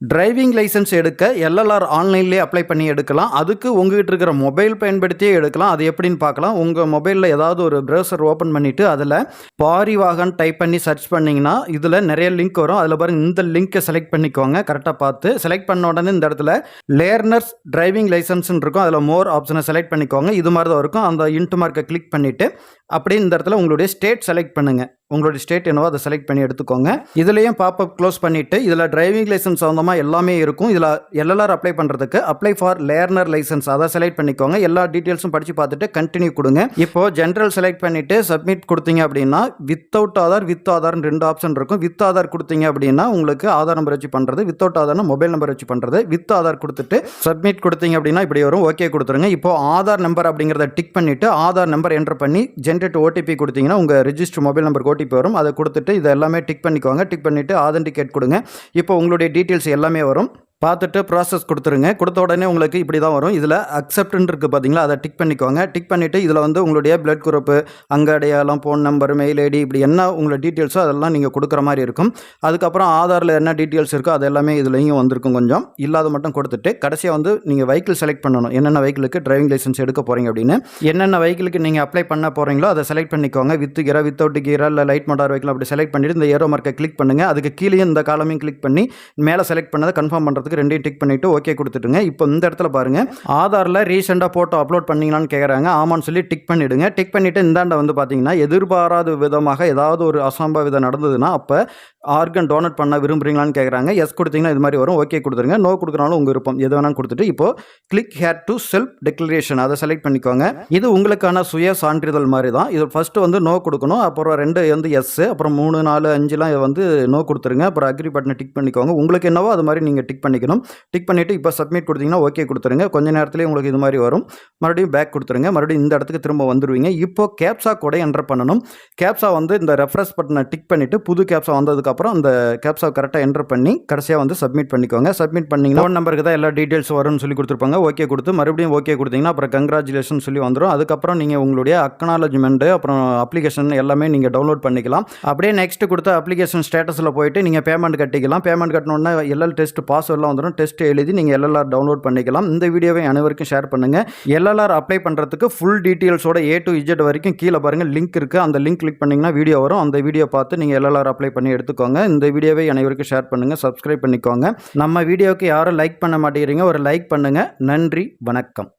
Driving licence எடுக்க LLR ஆன்லைன்லேயே apply பண்ணி எடுக்கலாம். அதுக்கு உங்ககிட்ட இருக்கிற மொபைல் பயன்படுத்தியே எடுக்கலாம். அது எப்படின்னு பார்க்கலாம். உங்கள் மொபைலில் ஏதாவது ஒரு ப்ரௌசர் ஓப்பன் பண்ணிவிட்டு அதில் பாரிவாகன் டைப் பண்ணி சர்ச் பண்ணிங்கன்னா இதில் நிறைய லிங்க் வரும். அதில் பாருங்கள், இந்த லிங்க்கை செலக்ட் பண்ணிக்கோங்க. கரெக்டாக பார்த்து செலக்ட் பண்ண உடனே இந்த இடத்துல லேர்னர்ஸ் டிரைவிங் லைசன்ஸ்ன்னு இருக்கும். அதில் மோர் ஆப்ஷனை செலக்ட் பண்ணிக்கோங்க. இது மாதிரி தான் இருக்கும். அந்த இன்ட்டு மார்க்கை கிளிக் பண்ணிவிட்டு அப்படியே இந்த இடத்துல உங்களுடைய ஸ்டேட் செலக்ட் பண்ணுங்கள். உங்களுடைய ஸ்டேட் என்னவோ அதை செலக்ட் பண்ணி எடுத்துக்கோங்க. இதுலேயும் பாப்அப் க்ளோஸ் பண்ணிவிட்டு இதில் டிரைவிங் லைசன்ஸ் சம்மந்தமாக எல்லாமே இருக்கும். இதில் எல்எல்ஆர் அப்ளை பண்ணுறதுக்கு அப்ளை ஃபார் லேர்னர் லைசன்ஸ் அதை செலக்ட் பண்ணிக்கோங்க. எல்லா டீட்டெயில்ஸும் படித்து பார்த்துட்டு கண்டினியூ கொடுங்க. இப்போது ஜென்ரல் செலக்ட் பண்ணிவிட்டு சப்மிட் கொடுத்தீங்க அப்படின்னா வித்தவுட் ஆதார் வித் ஆதார்னு 2 ஆப்ஷன் இருக்கும். வித் ஆதார் கொடுத்தீங்க அப்படின்னா உங்களுக்கு ஆதார் நம்பர் வச்சு பண்ணுறது, வித்தவுட் ஆதார்னா மொபைல் நம்பர் வச்சு பண்ணுறது. வித் ஆதார் கொடுத்துட்டு சப்மிட் கொடுத்தீங்க அப்படின்னா இப்படி வரும். ஓகே கொடுத்துருங்க. இப்போது ஆதார் நம்பர் அப்படிங்கிறத டிக் பண்ணிவிட்டு ஆதார் நம்பர் என்டர் பண்ணி ஜென்ரேட் ஓடிபி கொடுத்தீங்கன்னா உங்கள் ரிஜிஸ்டர் மொபைல் நம்பருக்கு ஓடிபி வரும். அதை கொடுத்துட்டு இதை எல்லாமே டிக் பண்ணிக்கோங்க. டிக் பண்ணிவிட்டு ஆதென்டிகேட் கொடுங்க. இப்போ உங்களுடைய டீட்டெயில்ஸ் எல்லாமே வரும். பார்த்துட்டு ப்ராசஸ் கொடுத்துருங்க. கொடுத்த உடனே உங்களுக்கு இப்படி தான் வரும். இதில் அக்செப்ட்னு இருக்குது பார்த்தீங்களா, அதை டிக் பண்ணிக்கோங்க. டிக் பண்ணிவிட்டு இதில் வந்து உங்களுடைய பிளட் குரூப்பு, அங்கே அடையாளம், ஃபோன் நம்பர், மெயில் ஐடி, இப்படி என்ன உங்களோட டீட்டெயில்ஸோ அதெல்லாம் நீங்கள் கொடுக்குற மாதிரி இருக்கும். அதுக்கப்புறம் ஆதாரில் என்ன டீட்டெயில்ஸ் இருக்கோ அது எல்லாமே இதுலேயும் வந்திருக்கும். கொஞ்சம் இல்லாத மட்டும் கொடுத்துட்டு கடைசியாக வந்து நீங்கள் வெஹிக்கிள் செலக்ட் பண்ணணும். என்னென்ன வெஹிக்கிளுக்கு டிரைவிங் லைசன்ஸ் எடுக்க போகிறீங்க அப்படின்னு என்னென்ன வெஹிக்கிளுக்கு நீங்கள் அப்ளை பண்ண போகிறீங்களோ அதை செலக்ட் பண்ணிக்கோங்க. வித் கீரா, வித்தவுட் கீரா, இல்லை லைட் மோட்டார் வெஹிக்கிள் அப்படி செலக்ட் பண்ணிவிட்டு இந்த ஏரோ மார்க்கை கிளிக் பண்ணுங்கள். அதுக்கு கீழே இந்த காலமையும் கிளிக் பண்ணி மேலே செலக்ட் பண்ணதை கன்ஃபார்ம் பண்ணுறதுக்கு ரெண்டையும் டிக் பண்ணிவிட்டு ஓகே கொடுத்துட்டுங்க. இப்போ இந்த இடத்துல பாருங்க, ஆதாரில் ரீசெண்டாக ஃபோட்டோ அப்லோட் பண்ணீங்களான்னு கேட்குறாங்க. ஆமான்னு சொல்லி டிக் பண்ணிவிடுங்க. டிக் பண்ணிவிட்டு இந்தாண்ட வந்து பார்த்தீங்கன்னா எதிர்பாராத விதமாக ஏதாவது ஒரு அசம்பாவிதம் நடந்ததுன்னா அப்போ ஆர்கன் டொனேட் பண்ண விரும்புகிறீங்களான்னு கேட்குறாங்க. எஸ் கொடுத்தீங்கன்னா இது மாதிரி வரும். ஓகே கொடுத்துருங்க. நோ கொடுக்குறாலும் உங்கள் விருப்பம், எது வேணாலும் கொடுத்துட்டு இப்போ click hair to self declaration அதை செலக்ட் பண்ணிக்கோங்க. இது உங்களுக்கான சுய சான்றிதழ் மாதிரி தான். இது ஃபஸ்ட்டு வந்து நோ கொடுக்கணும். அப்புறம் 2 வந்து எஸ், அப்புறம் 3, 4, 5லாம் வந்து நோ கொடுத்துருங்க. அப்புறம் அக்ரி பட்டனை டிக் பண்ணிக்கோங்க. உங்களுக்கு என்னவோ அது மாதிரி நீங்கள் டிக் பண்ணிக்கணும். டிக் பண்ணிவிட்டு இப்போ சப்மிட் கொடுத்தீங்கன்னா ஓகே கொடுத்துருங்க. கொஞ்ச நேரத்துலேயே உங்களுக்கு இது மாதிரி வரும். மறுபடியும் பேக் கொடுத்துருங்க. மறுபடியும் இந்த இடத்துக்கு திரும்ப வந்துடுவீங்க. இப்போ கேப்சா கூட என்டர் பண்ணணும். கேப்சா வந்து இந்த ரெஃப்ரெஷ் பட்டனை டிக் பண்ணிவிட்டு புது கேப்சா வந்ததுக்கப்புறம் அந்த கேப்சா கரெக்டாக என்டர் பண்ணி கடைசியாக வந்து சப்மிட் பண்ணிக்கோங்க. சப்மிட் பண்ணிங்கன்னா ஃபோன் நம்பருக்கு தான் எல்லா டீட்டெயில்ஸ் வரும்னு சொல்லி கொடுத்துருப்பாங்க. ஓகே கொடுத்து மறுபடியும் ஓகே கொடுத்தீங்கன்னா அப்புறம் கங்க்ராச்சுலேஷன் சொல்லி வந்துடும். அதுக்கப்புறம் நீங்கள் உங்களுடைய அக்னாலஜ்மெண்ட்டு அப்புறம் அப்ளிகேஷன் எல்லாமே நீங்கள் டவுன்லோட் பண்ணிக்கலாம். அப்படியே நெக்ஸ்ட் கொடுத்த அப்ளிகேஷன் ஸ்டேட்டஸில் போயிட்டு நீங்கள் பேமெண்ட் கட்டிக்கலாம். பேமெண்ட் கட்டணுன்னா எல்எல் டெஸ்ட் பாஸ்வேர்ட்லாம் வந்துடும். டெஸ்ட் எழுதி நீங்கள் எல்எல்ஆர் டவுன்லோட் பண்ணிக்கலாம். இந்த வீடியோவை அனைவருக்கும் ஷேர் பண்ணுங்கள். எல்எல்ஆர் அப்ளை பண்ணுறதுக்கு ஃபுல் டீட்டெயில்ஸோட A to Z வரைக்கும் கீழே பாருங்கள் லிங்க் இருக்குது. அந்த லிங்க் கிளிக் பண்ணிங்கன்னா வீடியோ வரும். அந்த வீடியோ பார்த்து நீங்கள் எல்எல்ஆர் அப்ளை பண்ணி எடுத்துக்கோங்க. இந்த வீடியோவை அனைவருக்கும் ஷேர் பண்ணுங்கள். சப்ஸ்கிரைப் பண்ணிக்கோங்க. நம்ம வீடியோவுக்கு யாரும் லைக் பண்ண மாட்டேங்கிறீங்க, ஒரு லைக் பண்ணுங்கள். நன்றி, வணக்கம்.